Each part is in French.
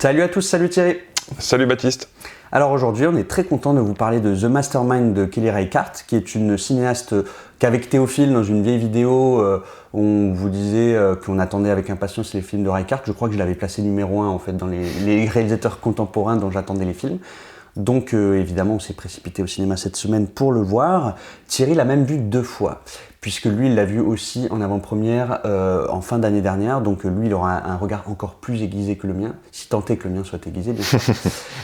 Salut à tous, salut Thierry. Salut Baptiste. Alors aujourd'hui, on est très content de vous parler de The Mastermind de Kelly Reichardt, qui est une cinéaste qu'avec Théophile, dans une vieille vidéo, on vous disait qu'on attendait avec impatience les films de Reichardt. Je crois que je l'avais placé numéro 1 en fait dans les réalisateurs contemporains dont j'attendais les films. Donc évidemment, on s'est précipité au cinéma cette semaine pour le voir. Thierry l'a même vu 2 fois, puisque lui, il l'a vu aussi en avant-première en fin d'année dernière. Donc lui, il aura un regard encore plus aiguisé que le mien, si tant est que le mien soit aiguisé, bien sûr.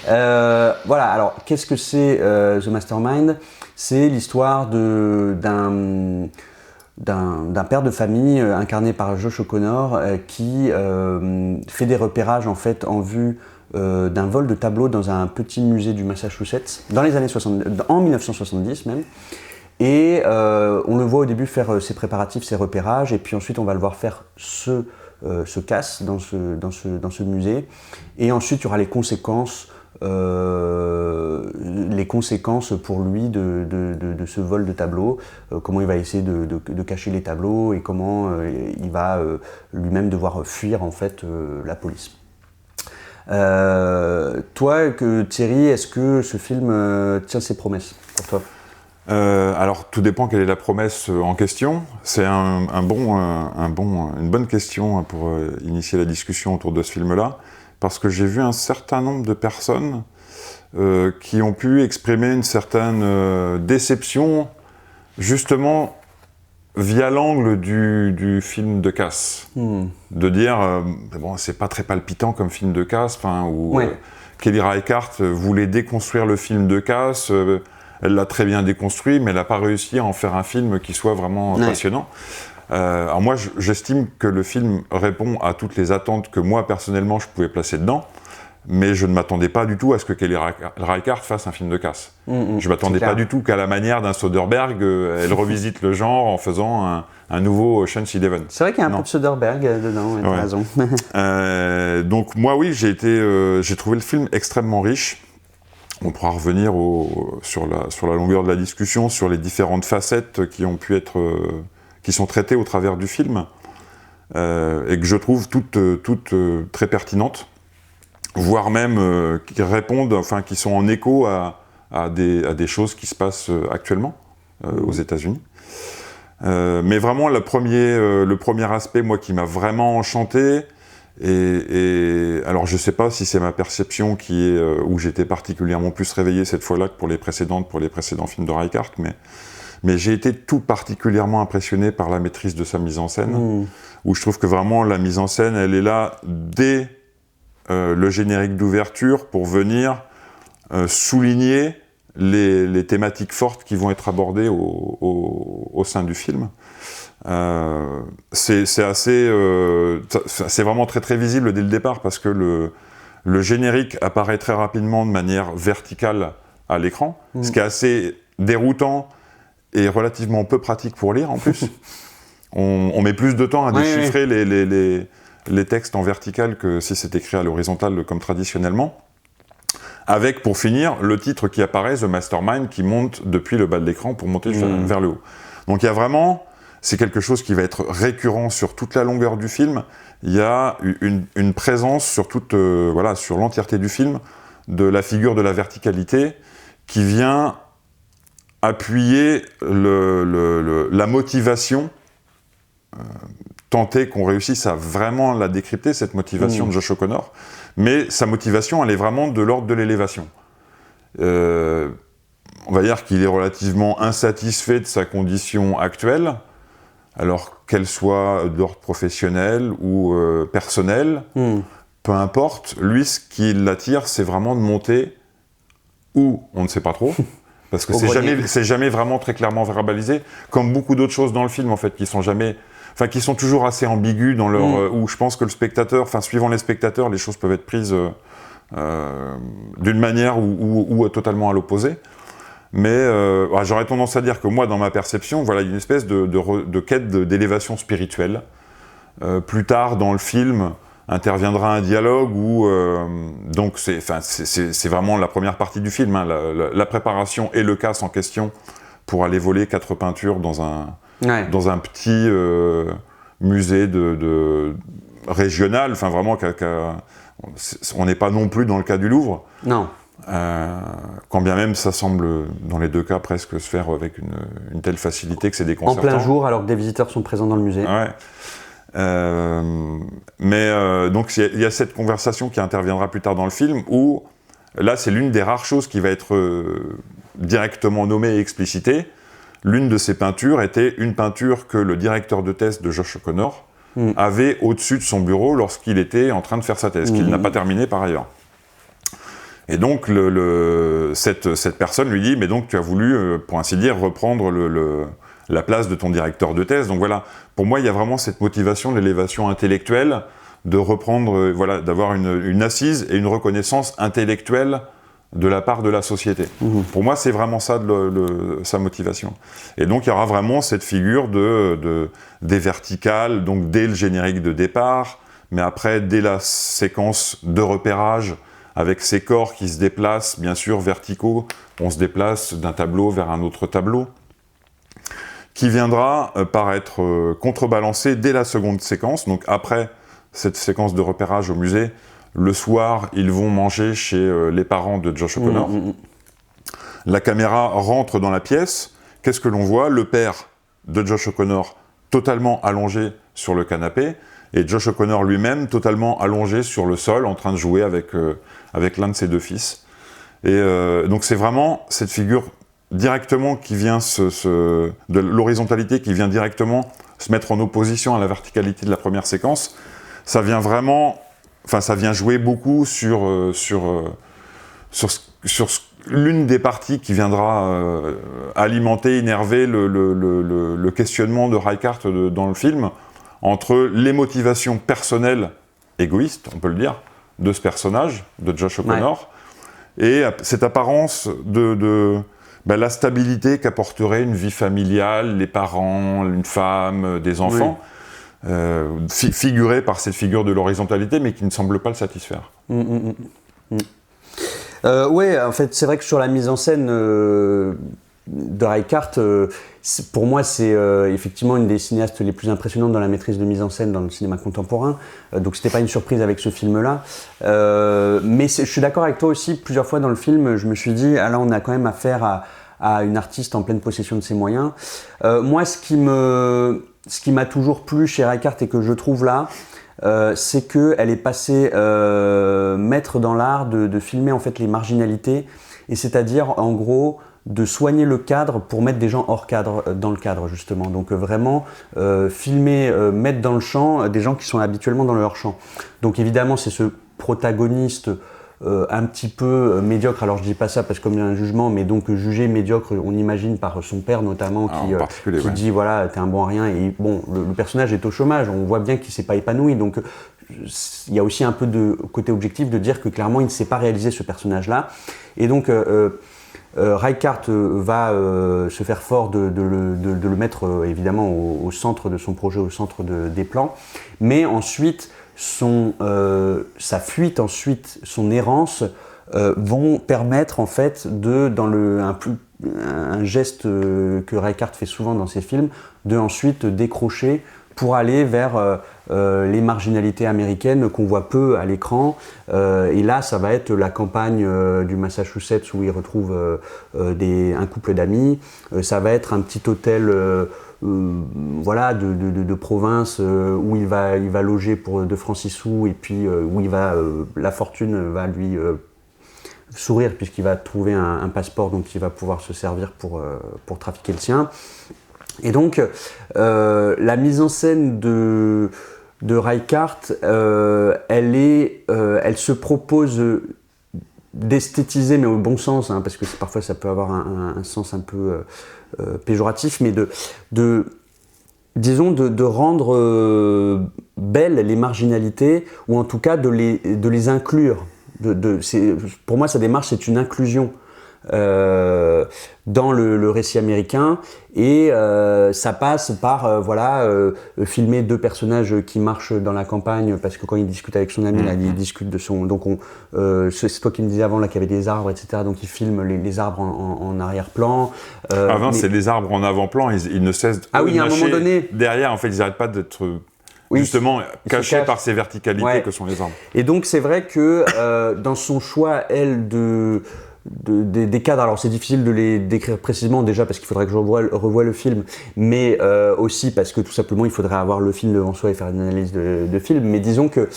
Voilà, alors qu'est-ce que c'est The Mastermind ? C'est l'histoire d'un père de famille incarné par Josh O'Connor qui fait des repérages en fait en vue d'un vol de tableaux dans un petit musée du Massachusetts dans les années 60, en 1970 même. Et on le voit au début faire ses préparatifs, ses repérages, et puis ensuite on va le voir faire ce casse dans ce musée. Et ensuite il y aura les conséquences pour lui de ce vol de tableaux, comment il va essayer de cacher les tableaux et comment il va lui-même devoir fuir en fait la police. Toi, Thierry, est-ce que ce film tient ses promesses pour toi ? Alors tout dépend quelle est la promesse en question. C'est une bonne question pour initier la discussion autour de ce film-là, parce que j'ai vu un certain nombre de personnes qui ont pu exprimer une certaine déception, justement via l'angle du film de casse. De dire, bon, c'est pas très palpitant comme film de casse, où Kelly Reichardt voulait déconstruire le film de casse, elle l'a très bien déconstruit, mais elle n'a pas réussi à en faire un film qui soit vraiment passionnant. Alors moi, j'estime que le film répond à toutes les attentes que moi, personnellement, je pouvais placer dedans, mais je ne m'attendais pas du tout à ce que Kelly Reichardt fasse un film de casse. Je ne m'attendais pas du tout qu'à la manière d'un Soderbergh, elle revisite le genre en faisant un nouveau Ocean's Eleven. C'est vrai qu'il y a un peu de Soderbergh dedans, tu as raison. Donc moi, oui, j'ai trouvé le film extrêmement riche. On pourra revenir sur la longueur de la discussion, sur les différentes facettes qui sont traitées au travers du film, et que je trouve toutes très pertinentes, voire même qui répondent, qui sont en écho à des choses qui se passent actuellement aux États-Unis. Mais vraiment, le premier aspect, moi, qui m'a vraiment enchanté, et alors je ne sais pas si c'est ma perception où j'étais particulièrement plus réveillé cette fois-là que pour les précédents films de Reichardt, mais j'ai été tout particulièrement impressionné par la maîtrise de sa mise en scène, où je trouve que vraiment la mise en scène, elle est là dès le générique d'ouverture pour venir souligner les thématiques fortes qui vont être abordées au sein du film. C'est vraiment très très visible dès le départ, parce que le générique apparaît très rapidement de manière verticale à l'écran, ce qui est assez déroutant et relativement peu pratique pour lire en plus. On met plus de temps à déchiffrer les textes en vertical que si c'est écrit à l'horizontale comme traditionnellement. Avec, pour finir, le titre qui apparaît, The Mastermind, qui monte depuis le bas de l'écran pour monter vers le haut. Donc il y a vraiment, c'est quelque chose qui va être récurrent sur toute la longueur du film. Il y a une présence sur sur l'entièreté du film de la figure de la verticalité qui vient appuyer la motivation, tant est qu'on réussisse à vraiment la décrypter, cette motivation de Josh O'Connor. Mais sa motivation, elle est vraiment de l'ordre de l'élévation. On va dire qu'il est relativement insatisfait de sa condition actuelle, alors qu'elle soit d'ordre professionnel ou personnel, peu importe. Lui, ce qui l'attire, c'est vraiment de monter où on ne sait pas trop, parce que c'est jamais vraiment très clairement verbalisé, comme beaucoup d'autres choses dans le film, en fait, qui sont toujours assez ambiguës dans leur... où je pense que le spectateur, suivant les spectateurs, les choses peuvent être prises d'une manière ou totalement à l'opposé. Mais j'aurais tendance à dire que moi, dans ma perception, il y a une espèce de quête d'élévation spirituelle. Plus tard, dans le film, interviendra un dialogue où... donc c'est vraiment la première partie du film, la préparation et le casse en question pour aller voler 4 peintures dans un petit musée régional, vraiment On n'est pas non plus dans le cas du Louvre. Non. Quand bien même ça semble, dans les deux cas, presque se faire avec une telle facilité que c'est déconcertant. En plein jour, alors que des visiteurs sont présents dans le musée. Ouais. Donc il y a cette conversation qui interviendra plus tard dans le film, où là c'est l'une des rares choses qui va être directement nommée et explicitée. L'une de ces peintures était une peinture que le directeur de thèse de Josh O'Connor avait au-dessus de son bureau lorsqu'il était en train de faire sa thèse, qu'il n'a pas terminée par ailleurs. Et donc cette personne lui dit « mais donc tu as voulu, pour ainsi dire, reprendre la place de ton directeur de thèse ». Donc voilà, pour moi il y a vraiment cette motivation de l'élévation intellectuelle, de reprendre, voilà, d'avoir une assise et une reconnaissance intellectuelle de la part de la société. Pour moi c'est vraiment ça sa motivation. Et donc il y aura vraiment cette figure des verticales, donc dès le générique de départ, mais après dès la séquence de repérage, avec ces corps qui se déplacent, bien sûr, verticaux, on se déplace d'un tableau vers un autre tableau, qui viendra par être contrebalancé dès la seconde séquence. Donc après cette séquence de repérage au musée, le soir, ils vont manger chez les parents de Josh O'Connor. La caméra rentre dans la pièce. Qu'est-ce que l'on voit? Le père de Josh O'Connor totalement allongé sur le canapé, et Josh O'Connor lui-même totalement allongé sur le sol en train de jouer avec l'un de ses deux fils. Et donc c'est vraiment cette figure directement qui vient de l'horizontalité qui vient directement se mettre en opposition à la verticalité de la première séquence. Ça vient vraiment, enfin ça vient jouer beaucoup sur l'une des parties qui viendra alimenter, énerver le questionnement de Reichardt dans le film, entre les motivations personnelles, égoïstes, on peut le dire, de ce personnage, de Josh O'Connor, et cette apparence de la stabilité qu'apporterait une vie familiale, les parents, une femme, des enfants, figurée par cette figure de l'horizontalité, mais qui ne semble pas le satisfaire. Oui, en fait, c'est vrai que sur la mise en scène de Reichardt, pour moi, c'est effectivement une des cinéastes les plus impressionnantes dans la maîtrise de mise en scène dans le cinéma contemporain. Donc, c'était pas une surprise avec ce film-là. Mais je suis d'accord avec toi aussi. Plusieurs fois dans le film, je me suis dit, ah là, on a quand même affaire à une artiste en pleine possession de ses moyens. Moi, ce qui m'a toujours plu chez Reichardt et que je trouve là, c'est qu'elle est passée maître dans l'art de filmer en fait les marginalités, et c'est-à-dire en gros de soigner le cadre pour mettre des gens hors cadre, dans le cadre justement. Donc vraiment filmer, mettre dans le champ des gens qui sont habituellement dans le hors-champ. Donc évidemment c'est ce protagoniste un petit peu médiocre, alors je dis pas ça parce que comme il y a un jugement, mais donc jugé médiocre, on imagine par son père notamment, qui dit voilà, t'es un bon à rien, et bon, le personnage est au chômage, on voit bien qu'il s'est pas épanoui, donc il y a aussi un peu de côté objectif de dire que clairement il ne sait pas réaliser ce personnage-là, et donc Reichardt va se faire fort de le mettre évidemment au centre de son projet, au centre des plans, mais ensuite sa fuite, ensuite son errance vont permettre en fait un geste que Reichardt fait souvent dans ses films, de ensuite décrocher pour aller vers les marginalités américaines qu'on voit peu à l'écran. Et là, ça va être la campagne du Massachusetts où il retrouve un couple d'amis. Ça va être un petit hôtel voilà, de province où il va loger pour 2 francs 6 sous, et puis où la fortune va lui sourire puisqu'il va trouver un passeport dont il va pouvoir se servir pour trafiquer le sien. Et donc la mise en scène de Reichardt, elle se propose d'esthétiser, mais au bon sens, hein, parce que parfois ça peut avoir un sens un peu péjoratif, mais disons de rendre belles les marginalités, ou en tout cas de les inclure. Pour moi, sa démarche, c'est une inclusion dans le récit américain, et ça passe par filmer 2 personnages qui marchent dans la campagne, parce que quand il discute avec son ami, là, il discute de son... Donc c'est toi qui me disais avant là, qu'il y avait des arbres, etc. Donc il filme les arbres en arrière-plan. Avant, c'est des arbres en avant-plan, ils ne cessent de à un moment donné. Derrière, en fait, ils n'arrêtent pas d'être justement caché cache. par ces verticalités Ouais. que sont les arbres. Et donc c'est vrai que dans son choix, elle, des cadres, alors c'est difficile de les décrire précisément déjà parce qu'il faudrait que je revoie le film, mais aussi parce que tout simplement il faudrait avoir le film devant soi et faire une analyse de film. Mais disons que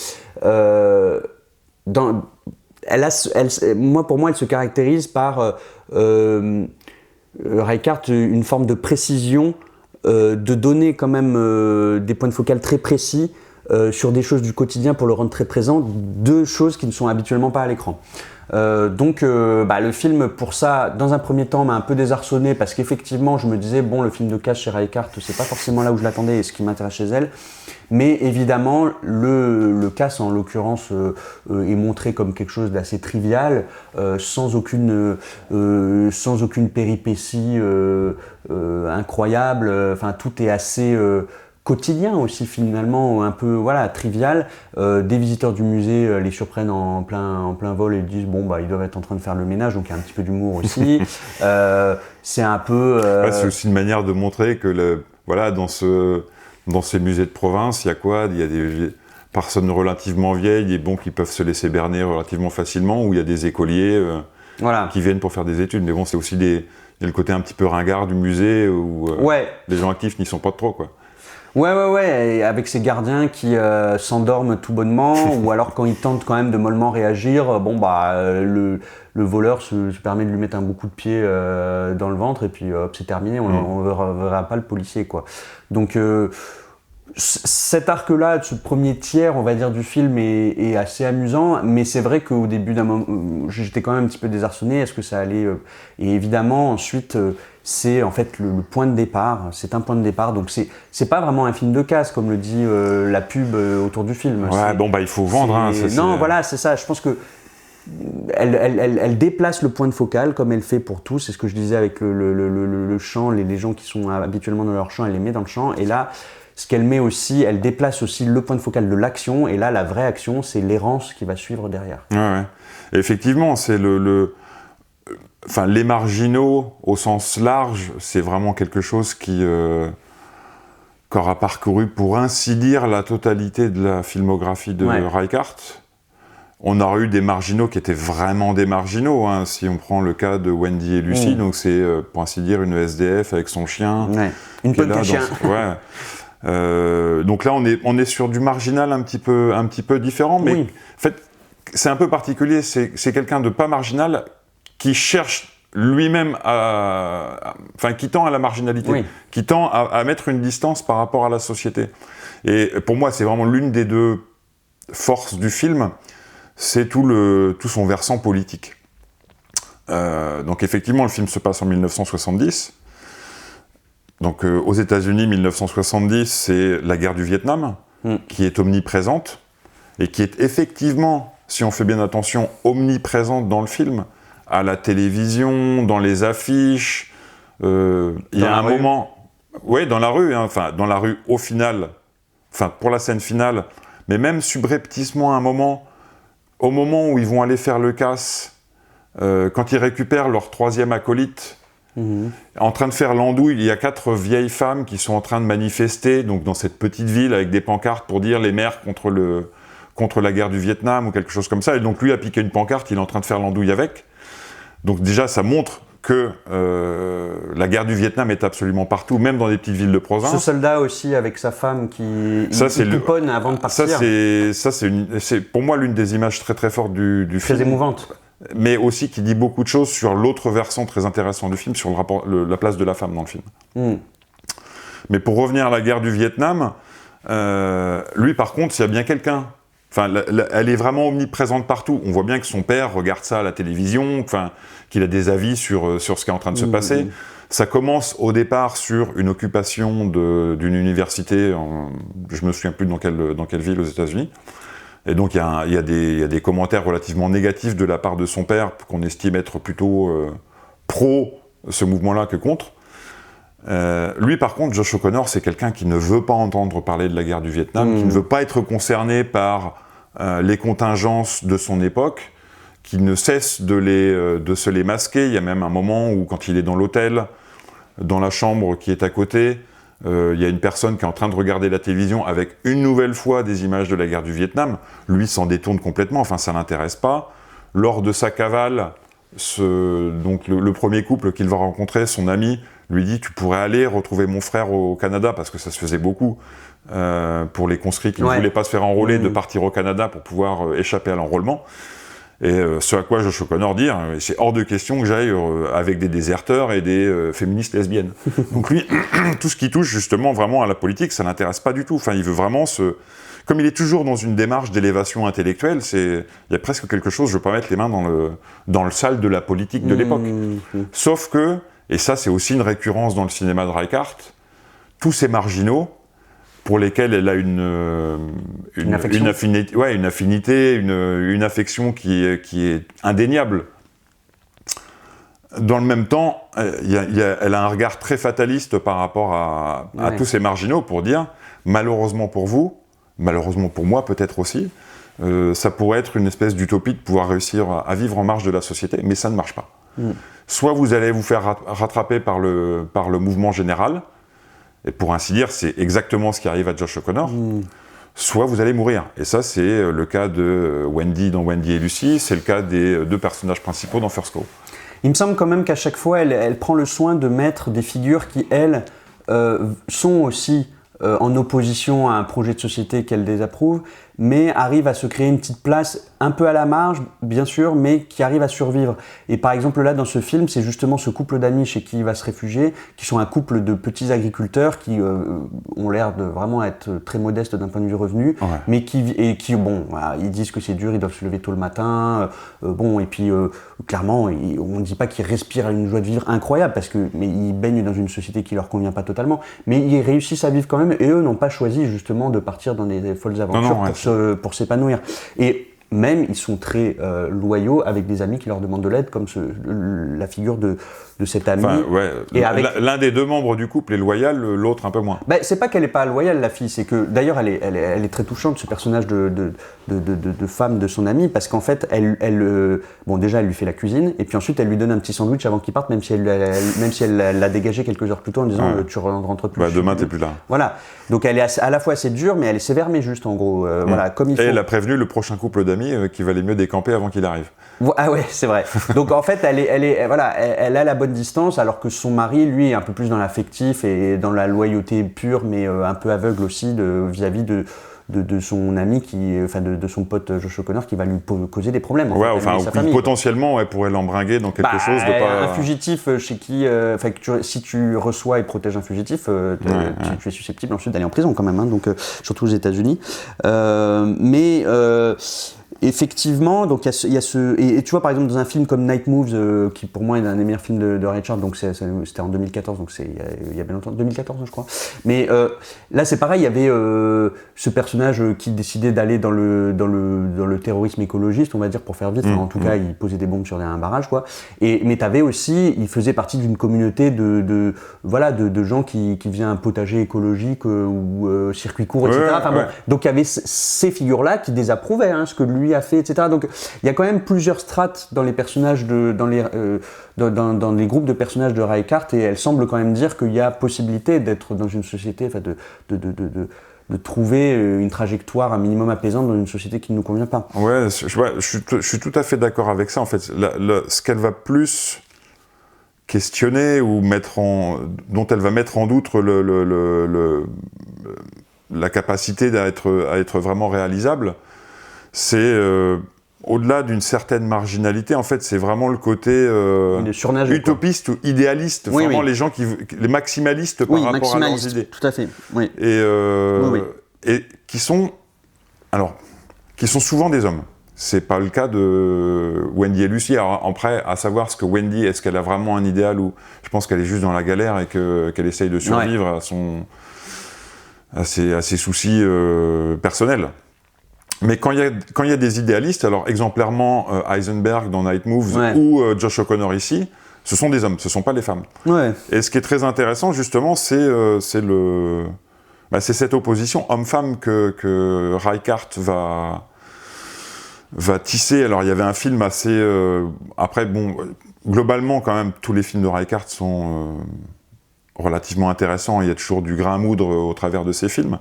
pour moi, elle se caractérise par Reichardt une forme de précision, de donner quand même des points de focal très précis sur des choses du quotidien pour le rendre très présent, deux choses qui ne sont habituellement pas à l'écran. Donc le film pour ça dans un premier temps m'a un peu désarçonné parce qu'effectivement je me disais bon, le film de casse chez Reichardt c'est pas forcément là où je l'attendais et ce qui m'intéresse chez elle, mais évidemment le casse en l'occurrence est montré comme quelque chose d'assez trivial, sans aucune péripétie incroyable, enfin tout est assez quotidien aussi finalement, un peu trivial. Des visiteurs du musée les surprennent en plein vol et disent bon ils doivent être en train de faire le ménage, donc il y a un petit peu d'humour aussi. C'est un peu C'est aussi une manière de montrer que dans ces musées de province, il y a quoi? Il y a des personnes relativement vieilles et qui peuvent se laisser berner relativement facilement, où il y a des écoliers qui viennent pour faire des études. Mais bon, c'est aussi il y a le côté un petit peu ringard du musée où les gens actifs n'y sont pas trop, quoi. Ouais, et avec ces gardiens qui s'endorment tout bonnement, ou alors quand ils tentent quand même de mollement réagir, le voleur se permet de lui mettre un bon coup de pied dans le ventre et puis hop, c'est terminé, on verra pas le policier, quoi. Donc cet arc-là, ce premier tiers, on va dire, du film est assez amusant, mais c'est vrai qu'au début d'un moment, j'étais quand même un petit peu désarçonné, est-ce que ça allait... Et évidemment, ensuite... c'est en fait le point de départ, c'est un point de départ, donc c'est pas vraiment un film de casse comme le dit la pub autour du film. Ouais, il faut vendre. C'est ça, je pense que elle déplace le point de focal comme elle fait pour tout, c'est ce que je disais avec le chant, les gens qui sont habituellement dans leur champ, elle les met dans le champ, et là, ce qu'elle met aussi, elle déplace aussi le point de focal de l'action, et là, la vraie action, c'est l'errance qui va suivre derrière. Ouais. Et effectivement, c'est les marginaux, au sens large, c'est vraiment quelque chose qui aura parcouru, pour ainsi dire, la totalité de la filmographie de Reichardt. On aurait eu des marginaux qui étaient vraiment des marginaux, hein. Si on prend le cas de Wendy et Lucie, donc c'est, pour ainsi dire, une SDF avec son chien. Ouais. Une punk à chien. Donc là, on est sur du marginal un petit peu différent, mais en fait, c'est un peu particulier. C'est quelqu'un de pas marginal qui cherche lui-même qui tend à la marginalité, qui tend à mettre une distance par rapport à la société. Et pour moi, c'est vraiment l'une des deux forces du film, c'est tout son versant politique. Donc effectivement, le film se passe en 1970. Donc aux États-Unis, 1970, c'est la guerre du Vietnam, qui est omniprésente, et qui est effectivement, si on fait bien attention, omniprésente dans le film, à la télévision, dans les affiches. Il y a un moment... Oui, dans la rue, dans la rue au final, pour la scène finale, mais même subrepticement à un moment, au moment où ils vont aller faire le casse, quand ils récupèrent leur troisième acolyte, en train de faire l'andouille, il y a 4 vieilles femmes qui sont en train de manifester, donc dans cette petite ville, avec des pancartes pour dire les mères contre la guerre du Vietnam ou quelque chose comme ça. Et donc lui a piqué une pancarte, il est en train de faire l'andouille avec. Donc déjà, ça montre que la guerre du Vietnam est absolument partout, même dans des petites villes de province. Ce soldat aussi avec sa femme qui pouponne avant de partir. C'est pour moi l'une des images très très fortes du film. Très émouvante. Mais aussi qui dit beaucoup de choses sur l'autre versant très intéressant du film, sur la place de la femme dans le film. Mais pour revenir à la guerre du Vietnam, lui par contre, s'il y a bien quelqu'un, elle est vraiment omniprésente partout. On voit bien que son père regarde ça à la télévision, qu'il a des avis sur ce qui est en train de se passer. Ça commence au départ sur une occupation d'une université, je me souviens plus dans quelle ville aux États-Unis. Et donc il y a des commentaires relativement négatifs de la part de son père, qu'on estime être plutôt pro ce mouvement-là que contre. Lui par contre, Josh O'Connor, c'est quelqu'un qui ne veut pas entendre parler de la guerre du Vietnam, qui ne veut pas être concerné par les contingences de son époque, qui ne cesse de se les masquer. Il y a même un moment où, quand il est dans l'hôtel, dans la chambre qui est à côté, Il y a une personne qui est en train de regarder la télévision avec une nouvelle fois des images de la guerre du Vietnam. Lui s'en détourne complètement, enfin ça l'intéresse pas. Lors de sa cavale, donc le premier couple qu'il va rencontrer, son ami, lui dit « Tu pourrais aller retrouver mon frère au Canada » parce que ça se faisait beaucoup pour les conscrits qui ne voulaient pas se faire enrôler, de partir au Canada pour pouvoir échapper à l'enrôlement. Et ce à quoi Josh O'Connor dit, c'est hors de question que j'aille avec des déserteurs et des féministes lesbiennes. Donc lui, tout ce qui touche justement vraiment à la politique, ça l'intéresse pas du tout. Enfin, il veut vraiment Comme il est toujours dans une démarche d'élévation intellectuelle, il y a presque quelque chose, je veux pas mettre les mains dans le sale de la politique de l'époque. Sauf que, et ça c'est aussi une récurrence dans le cinéma de Reichardt, tous ces marginaux, pour lesquels elle a une affinité, une affection qui est indéniable. Dans le même temps, elle a un regard très fataliste par rapport à tous ces marginaux pour dire, malheureusement pour vous, malheureusement pour moi peut-être aussi, ça pourrait être une espèce d'utopie de pouvoir réussir à vivre en marge de la société, mais ça ne marche pas. Soit vous allez vous faire rattraper par le mouvement général, et pour ainsi dire, c'est exactement ce qui arrive à Josh O'Connor, soit vous allez mourir. Et ça, c'est le cas de Wendy dans Wendy et Lucy, c'est le cas des deux personnages principaux dans First Cow. Il me semble quand même qu'à chaque fois, elle prend le soin de mettre des figures qui, elles, sont aussi en opposition à un projet de société qu'elle désapprouve, mais arrive à se créer une petite place un peu à la marge, bien sûr, mais qui arrive à survivre. Et par exemple là, dans ce film, c'est justement ce couple d'amis chez qui il va se réfugier, qui sont un couple de petits agriculteurs qui ont l'air de vraiment être très modestes d'un point de vue revenu, mais qui bon, voilà, ils disent que c'est dur, ils doivent se lever tôt le matin, bon, et puis clairement, on ne dit pas qu'ils respirent une joie de vivre incroyable, mais ils baignent dans une société qui leur convient pas totalement, mais ils réussissent à vivre quand même, et eux n'ont pas choisi justement de partir dans des folles aventures pour s'épanouir. Et même, ils sont très loyaux avec des amis qui leur demandent de l'aide, comme la figure de cet ami. Enfin, et l'un des deux membres du couple est loyal, l'autre un peu moins. Ben, c'est pas qu'elle est pas loyale, la fille, c'est que d'ailleurs elle est très touchante, ce personnage de femme de son ami, parce qu'en fait bon, déjà elle lui fait la cuisine, et puis ensuite elle lui donne un petit sandwich avant qu'il parte, même si elle l'a dégagé quelques heures plus tôt en disant tu rentres plus. Demain t'es plus là. Voilà, donc elle est à la fois assez dure, mais elle est sévère, mais juste en gros. Voilà, comme il faut. Et elle a prévenu le prochain couple d'amis qu'il valait mieux décamper avant qu'il arrive. Ah ouais, c'est vrai. Donc en fait, elle a la bonne distance, alors que son mari, lui, est un peu plus dans l'affectif et dans la loyauté pure, mais un peu aveugle aussi vis-à-vis de son ami, de son pote Josh O'Connor, qui va lui causer des problèmes. Potentiellement, elle pourrait l'embringuer dans quelque chose de pas... Un fugitif chez qui, si tu reçois et protèges un fugitif, tu es susceptible ensuite d'aller en prison quand même, hein, donc surtout aux États-Unis. Effectivement, donc il y a ce et tu vois par exemple dans un film comme Night Moves qui pour moi est un des meilleurs films de Reichardt, donc c'était en 2014, donc il y a bien longtemps, 2014 je crois. Mais là c'est pareil, il y avait ce personnage qui décidait d'aller dans le terrorisme écologiste, on va dire, pour faire vite. En tout cas, il posait des bombes sur un barrage, quoi. Mais t'avais aussi, il faisait partie d'une communauté de gens qui faisaient un potager écologique ou circuit court, etc. Donc il y avait ces figures-là qui désapprouvaient ce que lui a fait, etc. Donc il y a quand même plusieurs strates dans les personnages dans les groupes de personnages de Reichardt, et elle semble quand même dire qu'il y a possibilité d'être dans une société, de trouver une trajectoire un minimum apaisante dans une société qui ne nous convient pas. Ouais, je suis tout à fait d'accord avec ça. En fait, ce qu'elle va plus questionner ou dont elle va mettre en doute la capacité à être vraiment réalisable, c'est au-delà d'une certaine marginalité, en fait, c'est vraiment le côté utopiste ou idéaliste, vraiment les gens les maximalistes par rapport à leurs idées. Tout à fait. Oui. Et qui sont souvent des hommes. C'est pas le cas de Wendy et Lucy. Alors après, à savoir ce que Wendy, est-ce qu'elle a vraiment un idéal, ou je pense qu'elle est juste dans la galère et qu'elle essaye de survivre à ses soucis personnels. Mais quand il y a des idéalistes, alors exemplairement Heisenberg dans Night Moves ou Josh O'Connor ici, ce sont des hommes, ce ne sont pas les femmes. Ouais. Et ce qui est très intéressant justement, c'est cette opposition homme-femme que Reichardt va tisser. Alors il y avait un film assez... après, bon, globalement quand même, tous les films de Reichardt sont relativement intéressant. Il y a toujours du grain à moudre au travers de ces films.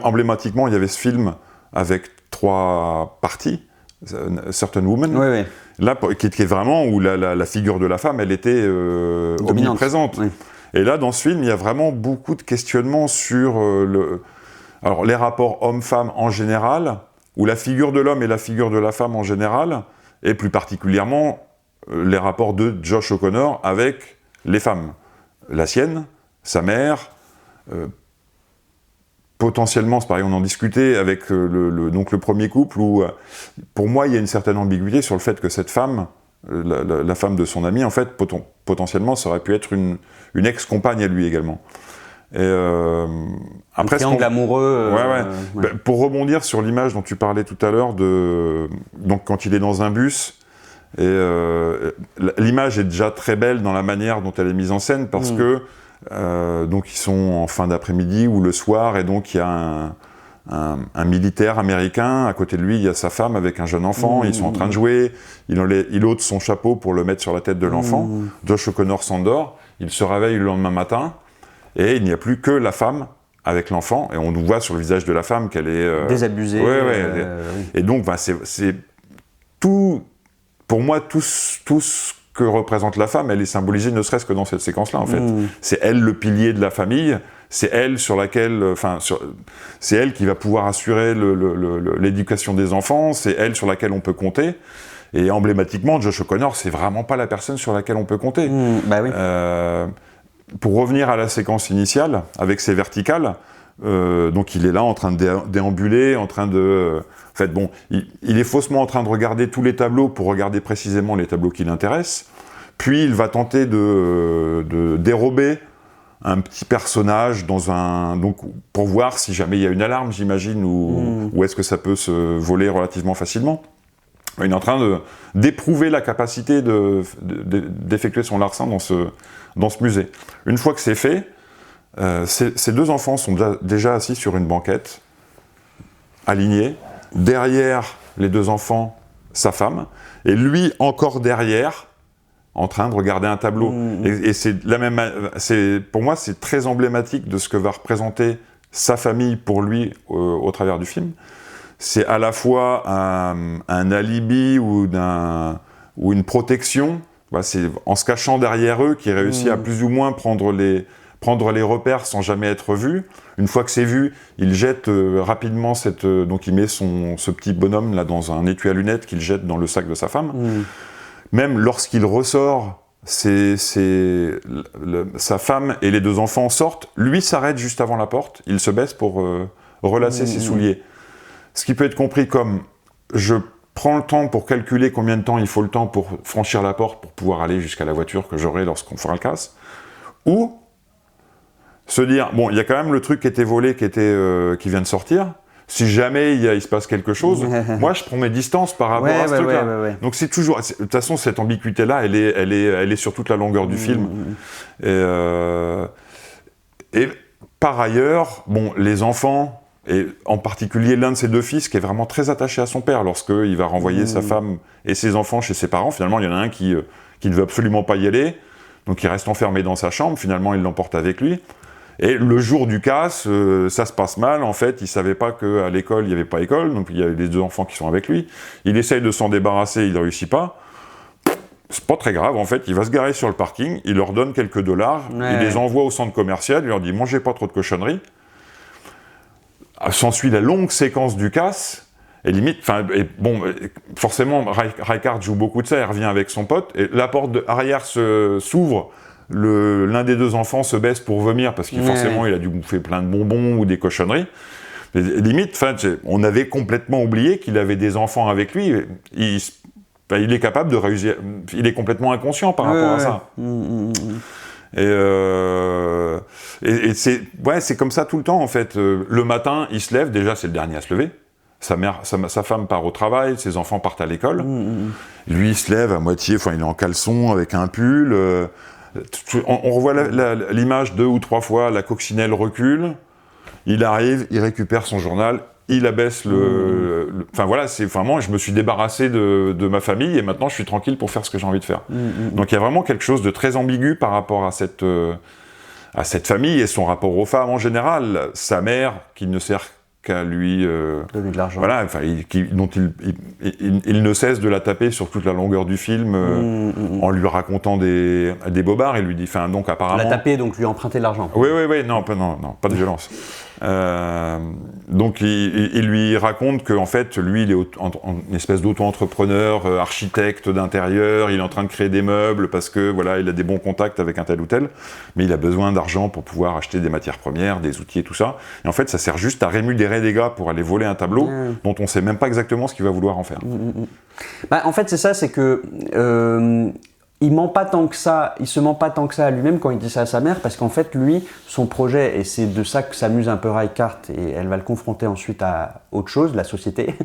Emblématiquement, il y avait ce film avec 3 parties, Certain Woman, là, qui est vraiment où la figure de la femme, elle était omniprésente. Oui. Et là, dans ce film, il y a vraiment beaucoup de questionnements sur alors, les rapports homme-femme en général, ou la figure de l'homme et la figure de la femme en général, et plus particulièrement les rapports de Josh O'Connor avec les femmes. La sienne, sa mère, potentiellement, c'est pareil, on en discutait avec donc le premier couple, où pour moi, il y a une certaine ambiguïté sur le fait que cette femme, la femme de son ami, en fait, potentiellement, ça aurait pu être une ex-compagne à lui également. Et après, un triangle amoureux. Ouais. Pour rebondir sur l'image dont tu parlais tout à l'heure, donc quand il est dans un bus, et l'image est déjà très belle dans la manière dont elle est mise en scène, parce que donc ils sont en fin d'après-midi ou le soir, et donc il y a un militaire américain, à côté de lui il y a sa femme avec un jeune enfant, ils sont en train de jouer, il ôte son chapeau pour le mettre sur la tête de l'enfant, Josh O'Connor s'endort, il se réveille le lendemain matin, et il n'y a plus que la femme avec l'enfant, et on nous voit sur le visage de la femme qu'elle est... désabusée. Et donc c'est tout, pour moi, tout ce que représente la femme, elle est symbolisée ne serait-ce que dans cette séquence-là, en fait. C'est elle le pilier de la famille, c'est elle sur laquelle... c'est elle qui va pouvoir assurer l'éducation des enfants, c'est elle sur laquelle on peut compter. Et emblématiquement, Josh O'Connor, c'est vraiment pas la personne sur laquelle on peut compter. Pour revenir à la séquence initiale, avec ses verticales, donc il est là en train de déambuler, en train de... en fait, bon, il est faussement en train de regarder tous les tableaux pour regarder précisément les tableaux qui l'intéressent, puis il va tenter de dérober un petit personnage donc, pour voir si jamais il y a une alarme, j'imagine, ou est-ce que ça peut se voler relativement facilement. Il est en train d'éprouver la capacité d'effectuer son larcin dans ce musée. Une fois que c'est fait, ces 2 enfants sont déjà assis sur une banquette, alignés. Derrière les 2 enfants, sa femme, et lui encore derrière, en train de regarder un tableau. Et c'est pour moi, c'est très emblématique de ce que va représenter sa famille pour lui au travers du film. C'est à la fois un alibi ou une protection. C'est en se cachant derrière eux qu'il réussit à plus ou moins prendre les repères sans jamais être vu. Une fois que c'est vu, il jette rapidement donc il met ce petit bonhomme là dans un étui à lunettes qu'il jette dans le sac de sa femme. Même lorsqu'il ressort, sa femme et les 2 enfants sortent, lui s'arrête juste avant la porte, il se baisse pour relasser ses souliers. Ce qui peut être compris comme je prends le temps pour calculer combien de temps il faut le temps pour franchir la porte pour pouvoir aller jusqu'à la voiture que j'aurai lorsqu'on fera le casse, ou se dire, bon, il y a quand même le truc qui était volé, qui vient de sortir, si jamais il se passe quelque chose, moi je prends mes distances par rapport à ce truc-là. Donc c'est toujours, de toute façon cette ambiguïté-là, elle est sur toute la longueur du film. Et par ailleurs, bon, les enfants, et en particulier l'un de ses 2 fils qui est vraiment très attaché à son père lorsqu'il va renvoyer sa femme et ses enfants chez ses parents, finalement il y en a un qui ne veut absolument pas y aller, donc il reste enfermé dans sa chambre, finalement il l'emporte avec lui. Et le jour du casse, ça se passe mal, en fait, il savait pas qu'à l'école, il n'y avait pas école, donc il y a les 2 enfants qui sont avec lui. Il essaye de s'en débarrasser, il ne réussit pas. C'est pas très grave, en fait, il va se garer sur le parking, il leur donne quelques dollars, il les envoie au centre commercial, il leur dit « mangez pas trop de cochonneries ». S'ensuit la longue séquence du casse, et limite, forcément, Reichardt joue beaucoup de ça, il revient avec son pote, et la porte arrière s'ouvre, l'un des 2 enfants se baisse pour vomir parce qu'il forcément il a dû bouffer plein de bonbons ou des cochonneries. Et limite, on avait complètement oublié qu'il avait des enfants avec lui. Il est capable de réussir. Il est complètement inconscient par rapport à ça. Et c'est comme ça tout le temps en fait. Le matin, il se lève. Déjà, c'est le dernier à se lever. Sa femme part au travail, ses enfants partent à l'école. Lui, il se lève à moitié. Il est en caleçon avec un pull. On revoit l'image 2 ou 3 fois, la coccinelle recule, il arrive, il récupère son journal, il abaisse c'est vraiment, je me suis débarrassé de ma famille et maintenant je suis tranquille pour faire ce que j'ai envie de faire. Donc il y a vraiment quelque chose de très ambigu par rapport à à cette famille et son rapport aux femmes en général. Sa mère, qui ne sert qu'à lui donner de l'argent. Voilà, enfin, dont il ne cesse de la taper sur toute la longueur du film en lui racontant des bobards. Il lui dit, enfin, donc apparemment. La taper, donc lui emprunter de l'argent. Oui, non, pas de violence. Donc il lui raconte qu'en fait, lui, il est une espèce d'auto-entrepreneur, architecte d'intérieur, il est en train de créer des meubles parce que voilà, il a des bons contacts avec un tel ou tel, mais il a besoin d'argent pour pouvoir acheter des matières premières, des outils et tout ça. Et en fait, ça sert juste à rémunérer des gars pour aller voler un tableau dont on sait même pas exactement ce qu'il va vouloir en faire. Bah, en fait, c'est ça, c'est que il ment pas tant que ça, il se ment pas tant que ça à lui-même quand il dit ça à sa mère, parce qu'en fait, lui, son projet, et c'est de ça que s'amuse un peu Reichardt, et elle va le confronter ensuite à autre chose, la société,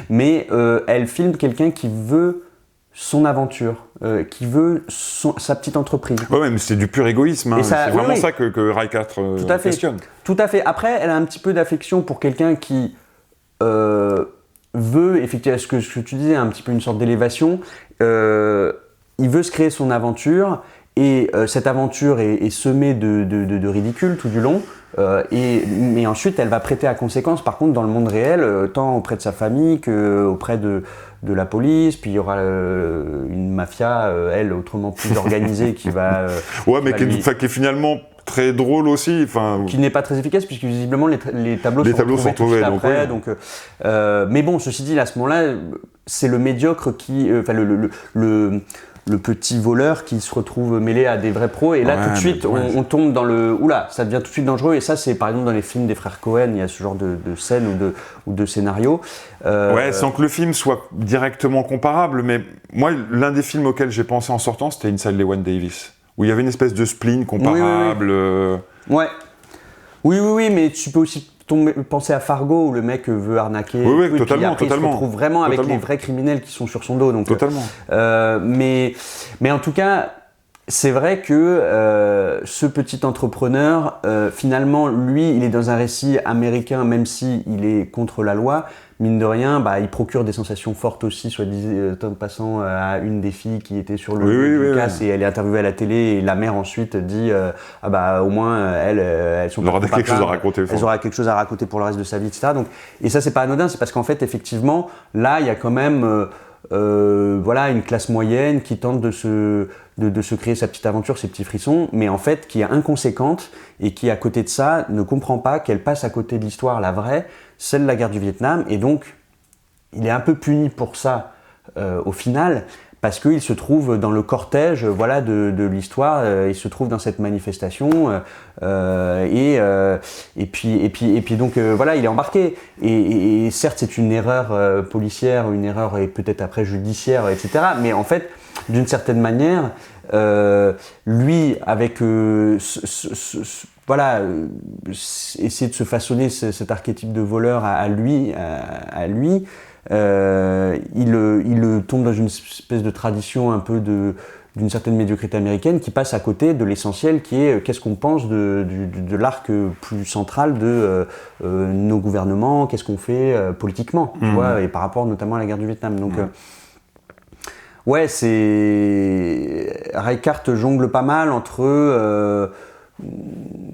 mais elle filme quelqu'un qui veut son aventure, qui veut sa petite entreprise. Ouais, mais c'est du pur égoïsme, hein. C'est vraiment ça que Reichardt questionne. Tout à fait. Après, elle a un petit peu d'affection pour quelqu'un qui veut, effectivement, ce que tu disais, un petit peu une sorte d'élévation, il veut se créer son aventure, et cette aventure est semée de ridicule tout du long, mais ensuite elle va prêter à conséquence, par contre, dans le monde réel, tant auprès de sa famille qu'auprès de la police, puis il y aura une mafia, elle, autrement plus organisée, qui va... mais qui est finalement très drôle aussi. Qui n'est pas très efficace, puisque visiblement les tableaux sont retrouvés tout de suite après. Donc, mais bon, ceci dit, à ce moment-là, c'est le médiocre qui... le petit voleur qui se retrouve mêlé à des vrais pros, et là tout de suite on tombe dans le... Oula, ça devient tout de suite dangereux, et ça c'est par exemple dans les films des frères Cohen, il y a ce genre de scène ou de scénario. Sans que le film soit directement comparable, mais moi l'un des films auxquels j'ai pensé en sortant, c'était Inside Llewyn Davis, où il y avait une espèce de spleen comparable. Oui, mais tu peux aussi penser à Fargo, où le mec veut arnaquer. Totalement. Il se retrouve vraiment avec les vrais criminels qui sont sur son dos. Donc, totalement. Mais en tout cas, c'est vrai que ce petit entrepreneur, finalement, lui, il est dans un récit américain, même si il est contre la loi. Mine de rien, il procure des sensations fortes aussi, soit en passant à une des filles qui était sur le casse, et elle est interviewée à la télé, et la mère ensuite dit au moins elles sont aura quelque chose à raconter. Elle aura quelque chose à raconter pour le reste de sa vie, etc. Donc, et ça, c'est pas anodin, c'est parce qu'en fait, effectivement, là, il y a quand même une classe moyenne qui tente de se créer sa petite aventure, ses petits frissons, mais en fait qui est inconséquente, et qui, à côté de ça, ne comprend pas qu'elle passe à côté de l'histoire, la vraie, celle de la guerre du Vietnam, et donc il est un peu puni pour ça au final, parce qu'il se trouve dans le cortège de l'histoire, il se trouve dans cette manifestation, et puis donc il est embarqué, et certes c'est une erreur policière, une erreur et peut-être après judiciaire, etc., mais en fait d'une certaine manière lui, avec essayer de se façonner cet archétype de voleur à lui, il tombe dans une espèce de tradition un peu d'une certaine médiocrité américaine, qui passe à côté de l'essentiel, qui est qu'est-ce qu'on pense de l'arc plus central de nos gouvernements, qu'est-ce qu'on fait politiquement, tu vois, et par rapport notamment à la guerre du Vietnam. Donc Reichardt jongle pas mal entre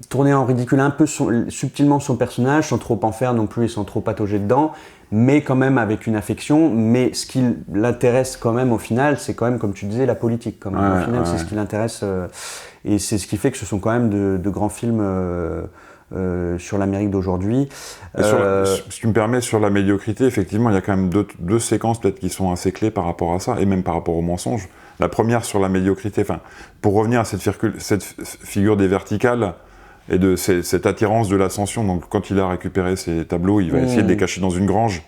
tourner en ridicule un peu subtilement son personnage, sans trop en faire non plus et sans trop patauger dedans, mais quand même avec une affection. Mais ce qui l'intéresse quand même au final, c'est quand même, comme tu disais, la politique. Quand même. Au final, c'est ce qui l'intéresse, et c'est ce qui fait que ce sont quand même de grands films sur l'Amérique d'aujourd'hui. Si tu me permets, sur la médiocrité, effectivement, il y a quand même deux séquences peut-être qui sont assez clés par rapport à ça, et même par rapport au mensonge. La première sur la médiocrité, pour revenir à cette figure des verticales et de cette attirance de l'ascension. Donc quand il a récupéré ses tableaux, il va essayer de les cacher dans une grange,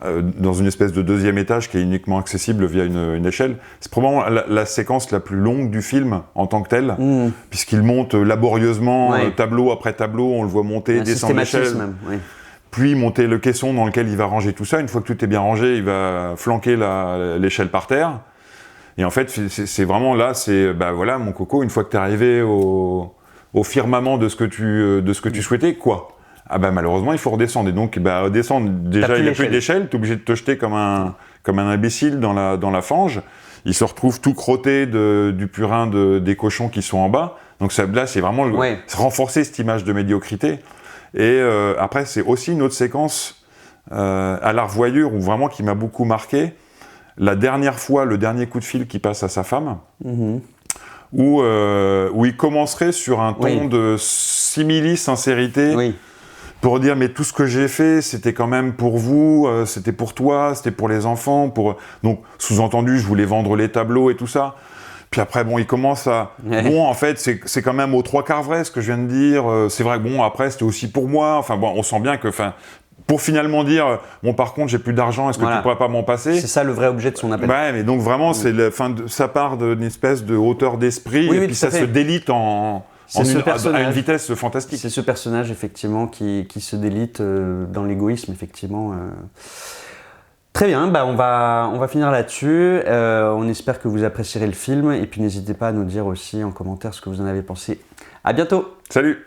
dans une espèce de deuxième étage qui est uniquement accessible via une échelle. C'est probablement la séquence la plus longue du film en tant que telle, puisqu'il monte laborieusement, tableau après tableau, on le voit monter, descendre l'échelle. Puis monter le caisson dans lequel il va ranger tout ça. Une fois que tout est bien rangé, il va flanquer l'échelle par terre. Et en fait, c'est vraiment là, voilà, mon coco, une fois que tu es arrivé au firmament de ce que tu souhaitais, quoi ? Malheureusement, il faut redescendre. Et donc, redescendre, déjà, il n'y a plus d'échelle, tu es obligé de te jeter comme un imbécile dans la fange. Il se retrouve tout crotté du purin des cochons qui sont en bas. Donc là, c'est vraiment renforcer cette image de médiocrité. Et après, c'est aussi une autre séquence à la revoyure où vraiment qui m'a beaucoup marqué. La dernière fois, le dernier coup de fil qu'il passe à sa femme, où il commencerait sur un ton de simili-sincérité pour dire mais tout ce que j'ai fait, c'était quand même pour vous, c'était pour toi, c'était pour les enfants, donc sous-entendu, je voulais vendre les tableaux et tout ça. Puis après, bon, il commence à... Bon, en fait, c'est quand même aux 3/4 vrai ce que je viens de dire. C'est vrai que bon, après, c'était aussi pour moi. Enfin bon, on sent bien que... Pour finalement dire, bon, par contre, j'ai plus d'argent, est-ce que tu pourrais pas m'en passer? C'est ça le vrai objet de son appel. Ouais, mais donc vraiment, ça part d'une espèce de hauteur d'esprit, et puis ça se délite à une vitesse fantastique. C'est ce personnage, effectivement, qui se délite dans l'égoïsme, effectivement. Très bien, on va finir là-dessus. On espère que vous apprécierez le film, et puis n'hésitez pas à nous dire aussi en commentaire ce que vous en avez pensé. À bientôt. Salut.